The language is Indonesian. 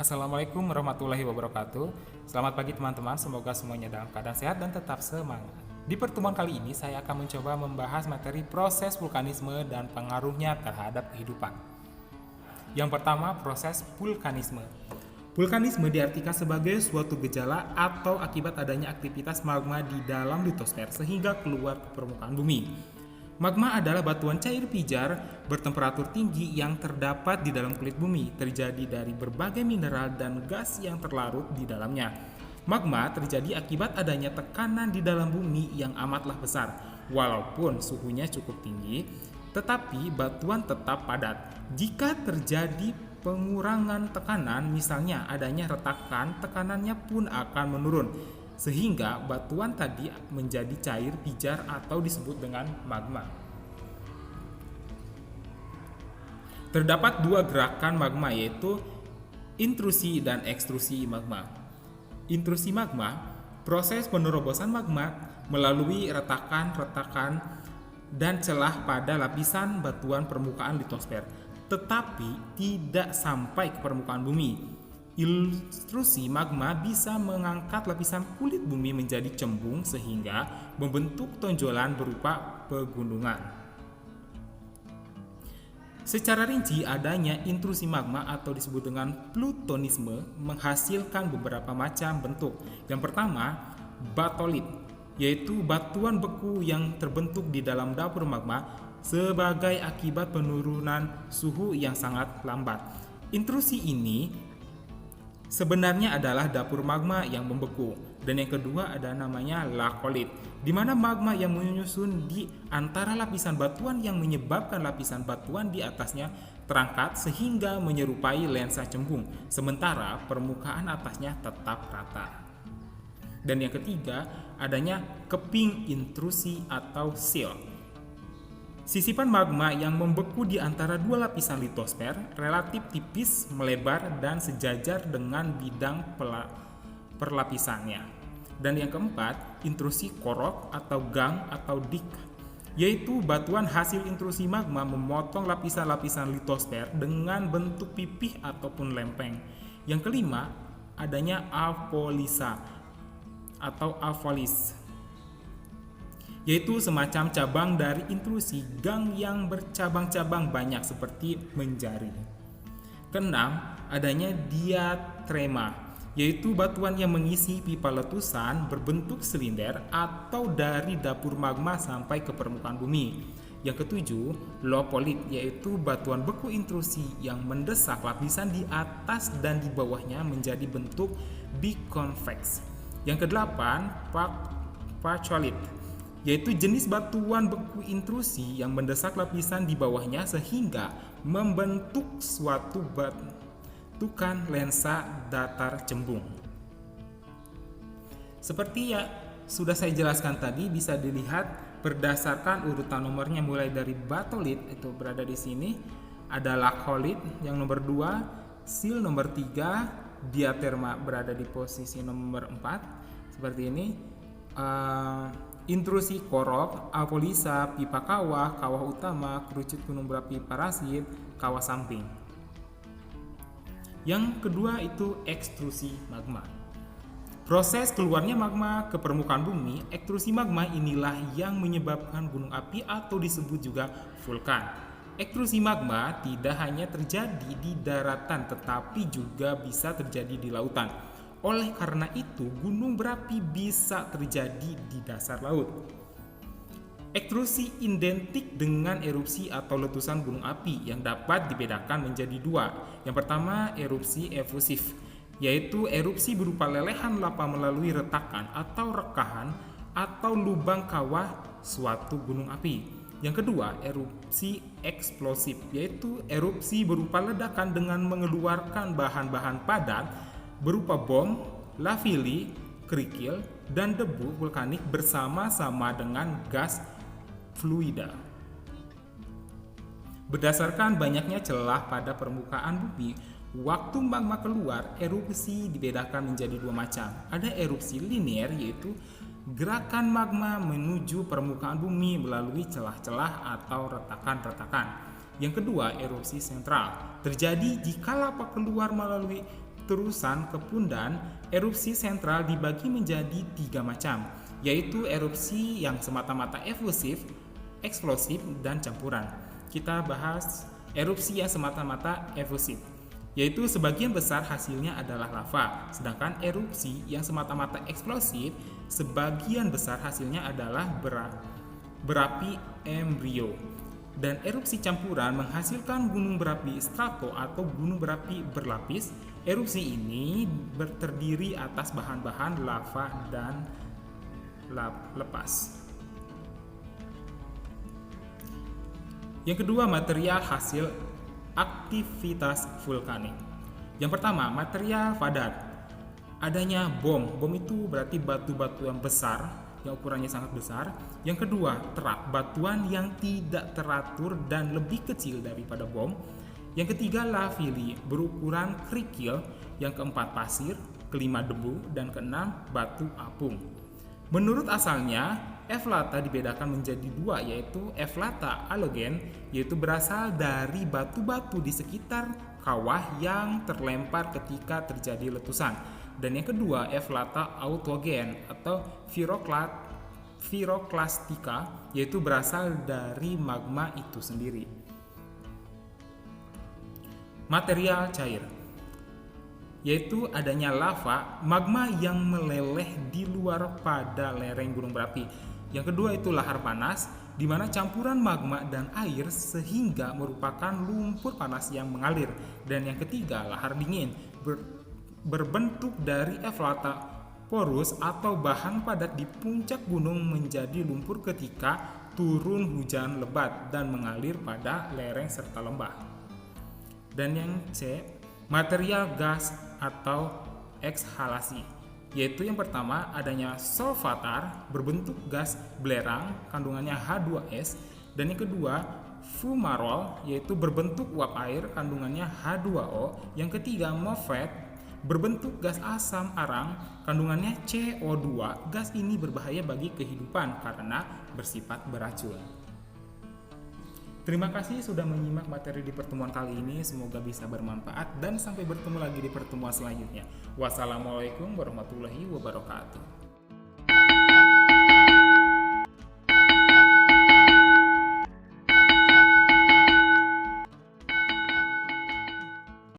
Assalamualaikum warahmatullahi wabarakatuh. Selamat pagi teman-teman, semoga semuanya dalam keadaan sehat dan tetap semangat. Di pertemuan kali ini saya akan mencoba membahas materi proses vulkanisme dan pengaruhnya terhadap kehidupan. Yang pertama, proses vulkanisme. Vulkanisme diartikan sebagai suatu gejala atau akibat adanya aktivitas magma di dalam litosfer sehingga keluar ke permukaan bumi. Magma adalah batuan cair pijar bertemperatur tinggi yang terdapat di dalam kulit bumi, terjadi dari berbagai mineral dan gas yang terlarut di dalamnya. Magma terjadi akibat adanya tekanan di dalam bumi yang amatlah besar. Walaupun suhunya cukup tinggi, tetapi batuan tetap padat. Jika terjadi pengurangan tekanan, misalnya adanya retakan, tekanannya pun akan menurun, sehingga batuan tadi menjadi cair pijar atau disebut dengan magma. Terdapat dua gerakan magma, yaitu intrusi dan ekstrusi magma. Intrusi magma, proses penerobosan magma melalui retakan-retakan dan celah pada lapisan batuan permukaan litosfer, tetapi tidak sampai ke permukaan bumi. Intrusi magma bisa mengangkat lapisan kulit bumi menjadi cembung sehingga membentuk tonjolan berupa pegunungan. Secara rinci, adanya intrusi magma atau disebut dengan plutonisme menghasilkan beberapa macam bentuk. Yang pertama, batolit, yaitu batuan beku yang terbentuk di dalam dapur magma sebagai akibat penurunan suhu yang sangat lambat. Intrusi ini sebenarnya adalah dapur magma yang membeku. Dan yang kedua ada namanya lakolit, di mana magma yang menyusun di antara lapisan batuan yang menyebabkan lapisan batuan di atasnya terangkat sehingga menyerupai lensa cembung, sementara permukaan atasnya tetap rata. Dan yang ketiga adanya keping intrusi atau seal. Sisipan magma yang membeku di antara dua lapisan litosfer relatif tipis, melebar, dan sejajar dengan bidang perlapisannya. Dan yang keempat, intrusi korok atau gang atau dik, yaitu batuan hasil intrusi magma memotong lapisan-lapisan litosfer dengan bentuk pipih ataupun lempeng. Yang kelima, adanya apolisa atau apolis, yaitu semacam cabang dari intrusi gang yang bercabang-cabang banyak seperti menjari. Keenam, adanya diatrema, yaitu batuan yang mengisi pipa letusan berbentuk silinder atau dari dapur magma sampai ke permukaan bumi. Yang ketujuh, lopolit, yaitu batuan beku intrusi yang mendesak lapisan di atas dan di bawahnya menjadi bentuk biconvex. Yang kedelapan, pacholit, yaitu jenis batuan beku intrusi yang mendesak lapisan di bawahnya sehingga membentuk suatu bentukan lensa datar cembung. Seperti yang sudah saya jelaskan tadi, bisa dilihat berdasarkan urutan nomornya mulai dari batolit itu berada di sini, ada lakolit yang nomor 2, seal nomor 3, diaterma berada di posisi nomor 4 seperti ini. Intrusi korok, apolisa, pipa kawah, kawah utama, kerucut gunung berapi parasit, kawah samping. Yang kedua itu ekstrusi magma. Proses keluarnya magma ke permukaan bumi, ekstrusi magma inilah yang menyebabkan gunung api atau disebut juga vulkan. Ekstrusi magma tidak hanya terjadi di daratan tetapi juga bisa terjadi di lautan. Oleh karena itu, gunung berapi bisa terjadi di dasar laut. Ekstrusi identik dengan erupsi atau letusan gunung api yang dapat dibedakan menjadi dua. Yang pertama, erupsi efusif, yaitu erupsi berupa lelehan lava melalui retakan atau rekahan atau lubang kawah suatu gunung api. Yang kedua, erupsi eksplosif, yaitu erupsi berupa ledakan dengan mengeluarkan bahan-bahan padat berupa bom, lavili, kerikil, dan debu vulkanik bersama-sama dengan gas fluida. Berdasarkan banyaknya celah pada permukaan bumi, waktu magma keluar, erupsi dibedakan menjadi dua macam. Ada erupsi linear, yaitu gerakan magma menuju permukaan bumi melalui celah-celah atau retakan-retakan. Yang kedua, erupsi sentral, terjadi jika lava keluar melalui terusan kepundan, erupsi sentral dibagi menjadi 3 macam, yaitu erupsi yang semata-mata efusif, eksplosif, dan campuran. Kita bahas erupsi yang semata-mata efusif, yaitu sebagian besar hasilnya adalah lava, sedangkan erupsi yang semata-mata eksplosif, sebagian besar hasilnya adalah berapi embrio. Dan erupsi campuran menghasilkan gunung berapi strato atau gunung berapi berlapis. Erupsi ini terdiri atas bahan-bahan lava dan lepas. Yang kedua, material hasil aktivitas vulkanik. Yang pertama, material padat. Adanya bom. Bom itu berarti batu-batu yang besar, yang ukurannya sangat besar. Yang kedua, terak, batuan yang tidak teratur dan lebih kecil daripada bom. Yang ketiga, lavili, berukuran kerikil. Yang keempat, pasir. Kelima, debu. Dan keenam, batu apung. Menurut asalnya, eflata dibedakan menjadi dua, yaitu eflata alogen, yaitu berasal dari batu-batu di sekitar kawah yang terlempar ketika terjadi letusan. Dan yang kedua, eflata autogen atau piroklastika, yaitu berasal dari magma itu sendiri. Material cair, yaitu adanya lava, magma yang meleleh di luar pada lereng gunung berapi. Yang kedua itu lahar panas, di mana campuran magma dan air sehingga merupakan lumpur panas yang mengalir. Dan yang ketiga, lahar dingin, berbentuk dari eflata porus atau bahan padat di puncak gunung menjadi lumpur ketika turun hujan lebat dan mengalir pada lereng serta lembah. Dan yang C, material gas atau ekshalasi, yaitu yang pertama adanya solvatar, berbentuk gas belerang, kandungannya H2S. Dan yang kedua, fumarol, yaitu berbentuk uap air, kandungannya H2O. Yang ketiga, mofet, berbentuk gas asam arang, kandungannya CO2. Gas ini berbahaya bagi kehidupan karena bersifat beracun. Terima kasih sudah menyimak materi di pertemuan kali ini. Semoga bisa bermanfaat dan sampai bertemu lagi di pertemuan selanjutnya. Wassalamualaikum warahmatullahi wabarakatuh.